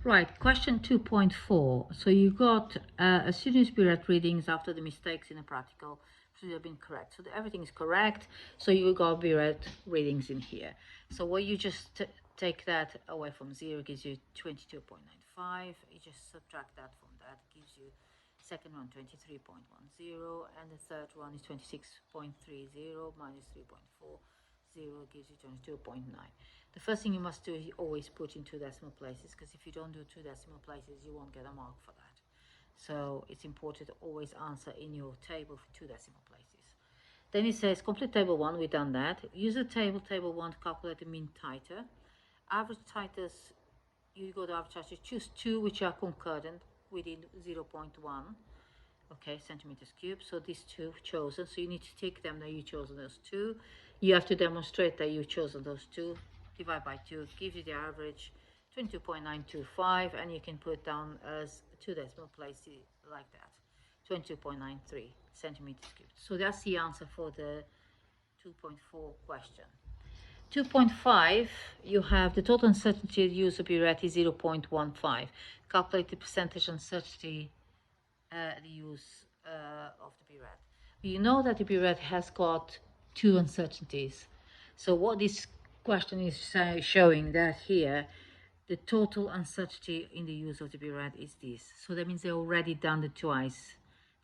Right, question 2.4. So you got a student's period readings after the mistakes in the practical should have been correct. So everything is correct. So you got period readings in here. So what you just take that away from 0 gives you 22.95. You just subtract that from that, gives you second one 23.10, and the third one is 26.30 minus 3.40 gives you 22.9. The first thing you must do is always put in two decimal places, because if you don't do two decimal places, you won't get a mark for that. So it's important to always answer in your table for two decimal places. Then it says complete table 1, we've done that. Use the table 1 to calculate the mean titer. Average titers, you go to average titers, choose two which are concordant within 0.1. Okay, centimeters cubed. So these two chosen. So you need to tick them that you chosen those two. You have to demonstrate that you've chosen those two. Divide by 2 gives you the average 22.925, and you can put down as two decimal places like that, 22.93 centimeters cubed. So that's the answer for the 2.4 question. 2.5, you have the total uncertainty user period is 0.15. Calculate the percentage uncertainty the use of the period. You know that the period has got two uncertainties. So what this question is showing that here, the total uncertainty in the use of the period is this. So that means they already done it twice.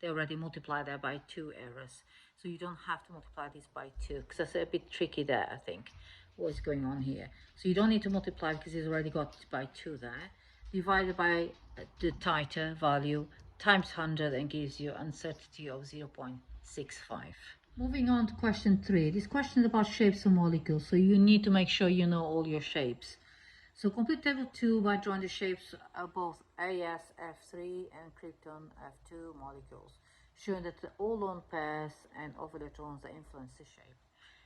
They already multiplied that by 2 errors. So you don't have to multiply this by 2, because that's a bit tricky there, I think, what's going on here. So you don't need to multiply because it's already got by 2 there. Divided by the titer value times 100 and gives you uncertainty of 0.65. Moving on to question 3. This question is about shapes of molecules, so you need to make sure you know all your shapes. So complete table 2 by drawing the shapes of both AsF3 and krypton F2 molecules, showing that all lone pairs and of electrons that influence the shape.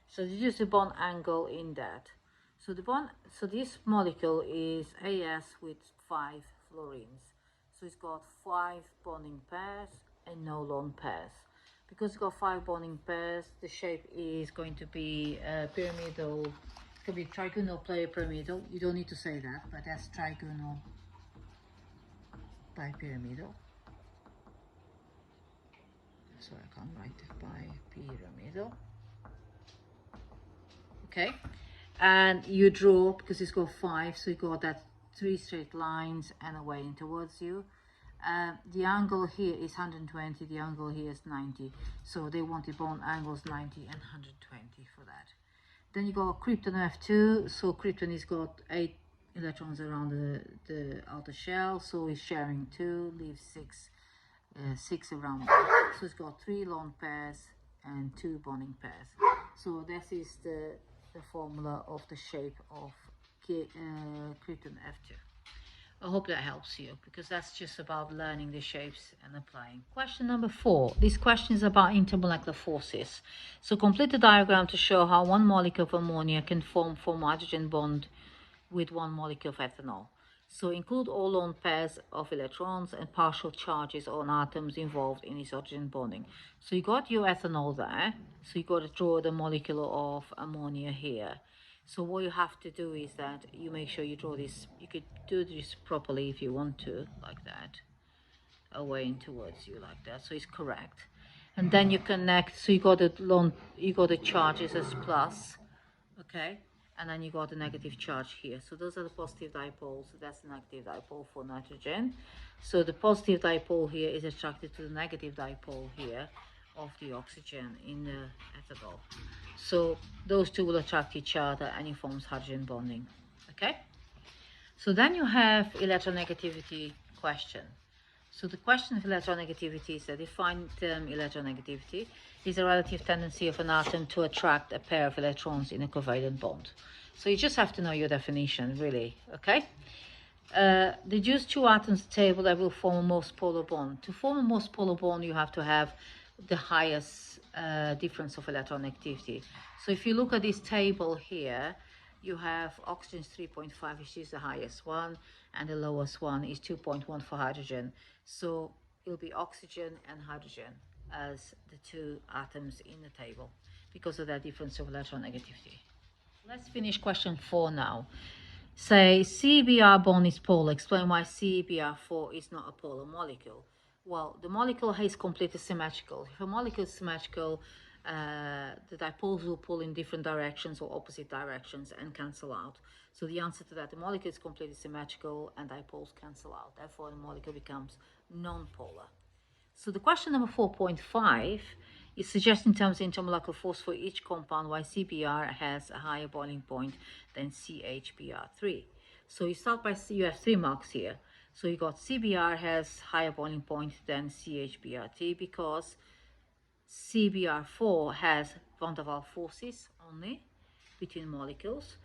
So use the bond angle in that. So this molecule is As with 5 fluorines. So it's got 5 bonding pairs and no lone pairs. Because it's got 5 bonding pairs, the shape is going to be pyramidal. It could be trigonal pyramidal. You don't need to say that, but that's trigonal bipyramidal. So I can't write bipyramidal. Okay, and you draw, because it's got 5, so you got that 3 straight lines and a way towards you. The angle here is 120, the angle here is 90, so they want the bond angles 90 and 120 for that. Then you got krypton F2, so krypton has got 8 electrons around the outer shell, so it's sharing 2, leaves 6 around. So it's got 3 lone pairs and 2 bonding pairs. So this is the formula of the shape of krypton F2. I hope that helps you, because that's just about learning the shapes and applying. Question number 4. This question is about intermolecular forces. So complete the diagram to show how one molecule of ammonia can form hydrogen bond with one molecule of ethanol. So include all lone pairs of electrons and partial charges on atoms involved in this hydrogen bonding. So you got your ethanol there, so you got to draw the molecule of ammonia here. So what you have to do is that you make sure you draw this. You could do this properly if you want to, like that, away and towards you like that, so it's correct. And then you connect, so you got the charges as plus, okay, and then you got the negative charge here. So those are the positive dipoles. So that's the negative dipole for nitrogen. So the positive dipole here is attracted to the negative dipole here of the oxygen in the ethanol. So those two will attract each other and it forms hydrogen bonding. Okay? So then you have electronegativity question. So the question of electronegativity is that defined term electronegativity is a relative tendency of an atom to attract a pair of electrons in a covalent bond. So you just have to know your definition, really, okay? Deduce 2 atoms table that will form a most polar bond. To form a most polar bond, you have to have the highest difference of electronegativity. So if you look at this table here, you have oxygen 3.5, which is the highest one, and the lowest one is 2.1 for hydrogen. So it'll be oxygen and hydrogen as the 2 atoms in the table because of that difference of electronegativity. Let's finish question 4 now. Say CBr bond is polar. Explain why CBr4 is not a polar molecule. Well, the molecule is completely symmetrical. If a molecule is symmetrical, the dipoles will pull in different directions or opposite directions and cancel out. So the answer to that, the molecule is completely symmetrical and dipoles cancel out. Therefore, the molecule becomes non-polar. So the question number 4.5 is suggesting terms of intermolecular force for each compound why CBr has a higher boiling point than CHBr3. So you start by, you have 3 marks here. So you got CBr has higher boiling point than CHBr3 because CBr4 has van der Waals forces only between molecules,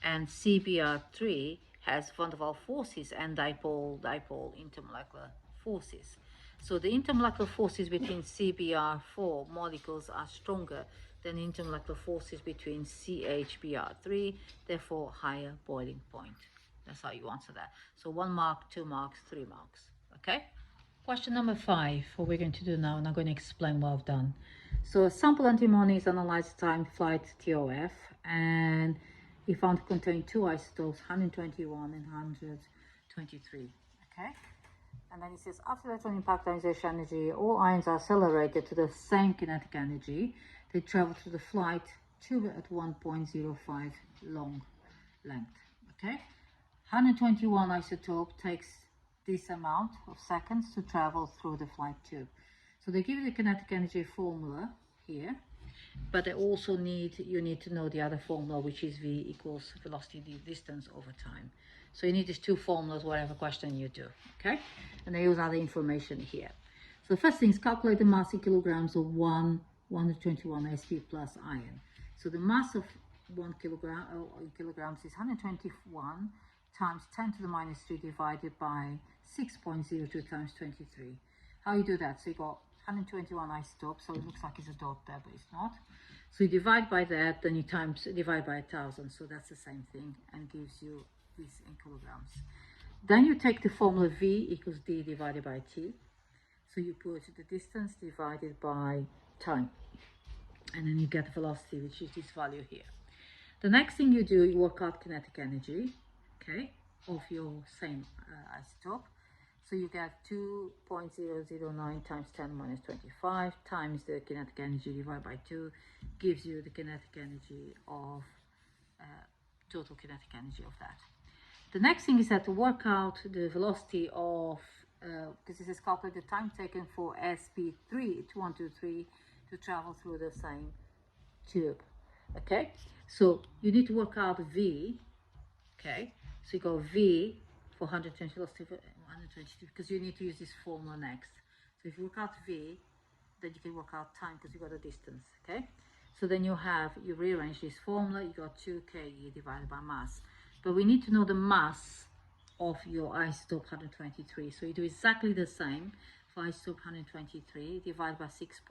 and CBr3 has van der Waals forces and dipole intermolecular forces. So the intermolecular forces between CBr4 molecules are stronger than intermolecular forces between CHBr3, therefore higher boiling point. That's how you answer that. So 1 mark, 2 marks, 3 marks. Okay? Question number 5, what we're going to do now, and I'm going to explain what I've done. So a sample antimony is analyzed time flight TOF, and we found to contain 2 isotopes, 121 and 123. Okay? And then it says, after electron impact ionization energy, all ions are accelerated to the same kinetic energy. They travel through the flight tube at 1.05 long length. Okay? 121 isotope takes this amount of seconds to travel through the flight tube. So they give you the kinetic energy formula here, but they also you need to know the other formula, which is V equals velocity distance over time. So you need these 2 formulas, whatever question you do, okay? And they use other information here. So the first thing is calculate the mass in kilograms of 121 Sp plus ion. So the mass of 1 kilogram in kilograms is 121 times 10 to the minus 3 divided by 6.02 times 23. How you do that? So you got 121 isotopes, so it looks like it's a dot there, but it's not. So you divide by that, then you divide by 1,000, so that's the same thing, and gives you this in kilograms. Then you take the formula V equals D divided by T. So you put the distance divided by time, and then you get the velocity, which is this value here. The next thing you do, you work out kinetic energy, okay, of your same isotope. So you get 2.009 times 10 minus 25 times the kinetic energy divided by 2 gives you the kinetic energy of total kinetic energy of that. The next thing is that to work out the velocity of, because this is calculate the time taken for SP2123 to travel through the same tube. Okay, so you need to work out V. Okay, so you go V for 120 velocity for 122 because you need to use this formula next. So if you work out V, then you can work out time because you got a distance. Okay, so then you rearrange this formula. You got 2Ke divided by mass, but we need to know the mass of your isotope 123. So you do exactly the same for isotope 123 divided by 6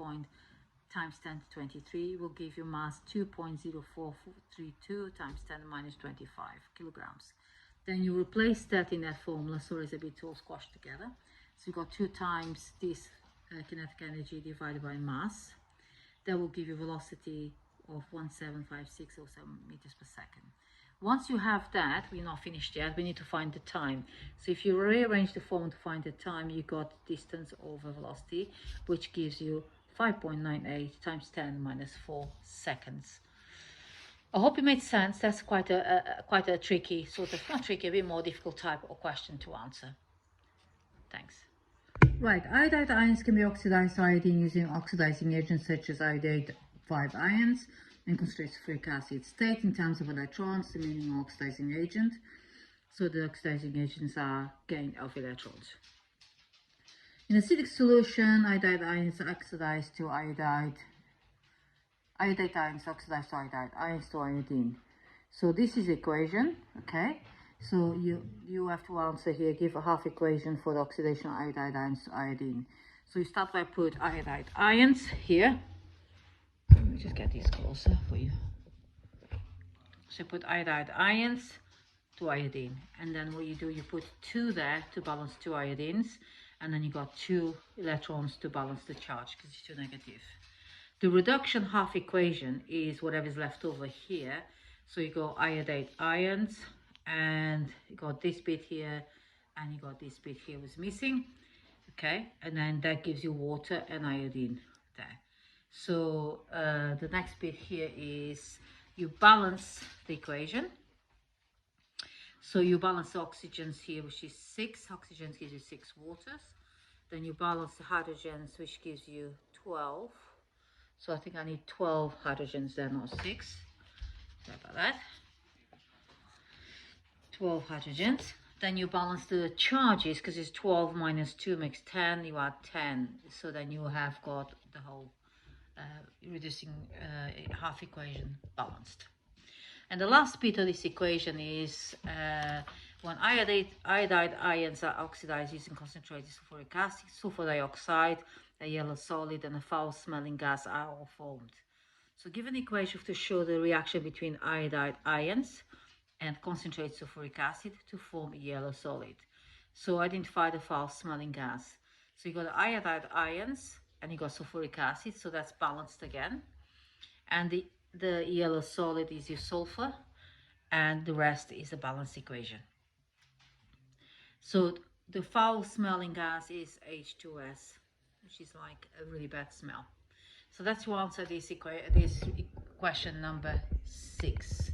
times 10 to 23 will give you mass 2.0432 times 10 minus 25 kilograms. Then you replace that in that formula, so it's a bit all squashed together. So you got 2 times this kinetic energy divided by mass. That will give you velocity of 175,607 meters per second. Once you have that, we're not finished yet, we need to find the time. So if you rearrange the formula to find the time, you got distance over velocity, which gives you 5.98 times 10 minus 4 seconds. I hope it made sense. That's quite a tricky, sort of, not tricky, a bit more difficult type of question to answer. Thanks. Right, iodide ions can be oxidized to iodine using oxidizing agents such as iodide 5 ions and concentrated sulfuric acid. State in terms of electrons the meaning of oxidizing agent. So the oxidizing agents are gain of electrons. In acidic solution, iodide ions oxidize to iodide ions oxidize to iodide, ions to iodine. So this is the equation, okay? So you have to answer here, give a half equation for the oxidation of iodide ions to iodine. So you start by put iodide ions here. Let me just get these closer for you. So put iodide ions to iodine, and then what you do, you put 2 there to balance 2 iodines, and then you got 2 electrons to balance the charge because it's 2 negative. The reduction half equation is whatever is left over here. So you go iodide ions and you got this bit here, and you got this bit here was missing. Okay, and then that gives you water and iodine there. So the next bit here is you balance the equation. So you balance the oxygens here, which is 6. Oxygens gives you 6 waters. Then you balance the hydrogens, which gives you 12. So I think I need 12 hydrogens there, not 6. Sorry about that. 12 hydrogens. Then you balance the charges, because it's 12 minus 2 makes 10. You add 10. So then you have got the whole reducing half equation balanced. And the last bit of this equation is when iodide ions are oxidized using concentrated sulfuric acid, sulfur dioxide, a yellow solid, and a foul-smelling gas are all formed. So given the equation to show the reaction between iodide ions and concentrated sulfuric acid to form a yellow solid. So identify the foul-smelling gas. So you got iodide ions and you got sulfuric acid, so that's balanced again. And the yellow solid is your sulfur, and the rest is a balanced equation. So the foul smelling gas is H2S, which is like a really bad smell. So that's to answer this question number 6.